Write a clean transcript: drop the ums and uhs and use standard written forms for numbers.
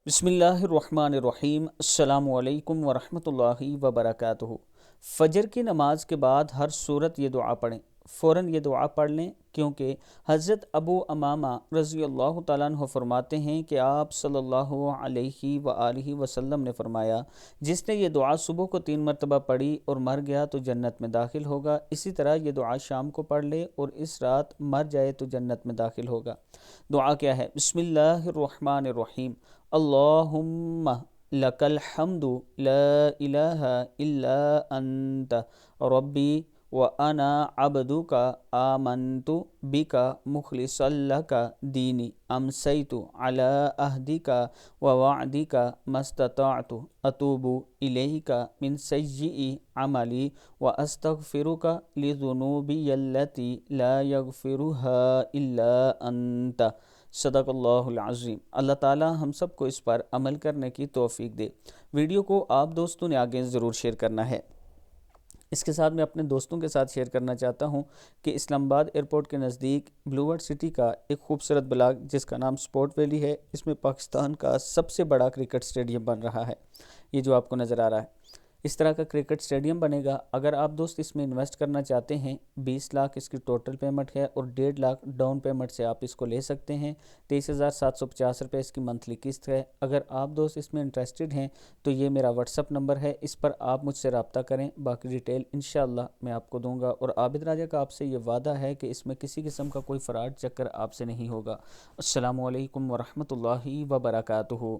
بسم اللہ الرحمن الرحیم۔ السلام علیکم ورحمۃ اللہ وبرکاتہ۔ فجر کی نماز کے بعد ہر صورت یہ دعا پڑھیں، فوراً یہ دعا پڑھ لیں، کیونکہ حضرت ابو امامہ رضی اللہ تعالیٰ عنہ فرماتے ہیں کہ آپ صلی اللہ علیہ وآلہ وسلم نے فرمایا، جس نے یہ دعا صبح کو 3 مرتبہ پڑھی اور مر گیا تو جنت میں داخل ہوگا، اسی طرح یہ دعا شام کو پڑھ لے اور اس رات مر جائے تو جنت میں داخل ہوگا۔ دعا کیا ہے؟ بسم اللہ الرحمن الرحیم۔ اللہم لک الحمد لا الہ الا انت ربی وانا عبدک آمنت بک مخلصا لک دینی امسیت علی عہدک ووعدک ما استطعت اتوب الیک من سیئ عملی واستغفرک لذنوبی التی لا یغفرها الا انت۔ صدق اللہ العظیم۔ اللہ تعالیٰ ہم سب کو اس پر عمل کرنے کی توفیق دے۔ ویڈیو کو آپ دوستوں نے آگے ضرور شیئر کرنا ہے۔ اس کے ساتھ میں اپنے دوستوں کے ساتھ شیئر کرنا چاہتا ہوں کہ اسلام آباد ایئرپورٹ کے نزدیک بلو ورڈ سٹی کا ایک خوبصورت بلاک جس کا نام سپورٹ ویلی ہے، اس میں پاکستان کا سب سے بڑا کرکٹ سٹیڈیم بن رہا ہے، یہ جو آپ کو نظر آ رہا ہے۔ اس طرح کا کرکٹ سٹیڈیم بنے گا۔ اگر آپ دوست اس میں انویسٹ کرنا چاہتے ہیں، 20 لاکھ اس کی ٹوٹل پیمنٹ ہے اور 1.5 لاکھ ڈاؤن پیمنٹ سے آپ اس کو لے سکتے ہیں۔ 23,750 روپے اس کی منتھلی قسط ہے۔ اگر آپ دوست اس میں انٹرسٹڈ ہیں تو یہ میرا واٹس اپ نمبر ہے، اس پر آپ مجھ سے رابطہ کریں، باقی ڈیٹیل انشاءاللہ میں آپ کو دوں گا۔ اور عابد راجہ کا آپ سے یہ وعدہ ہے کہ اس میں کسی قسم کا کوئی فراڈ چکر آپ سے نہیں ہوگا۔ السلام علیکم ورحمۃ اللہ وبرکاتہ۔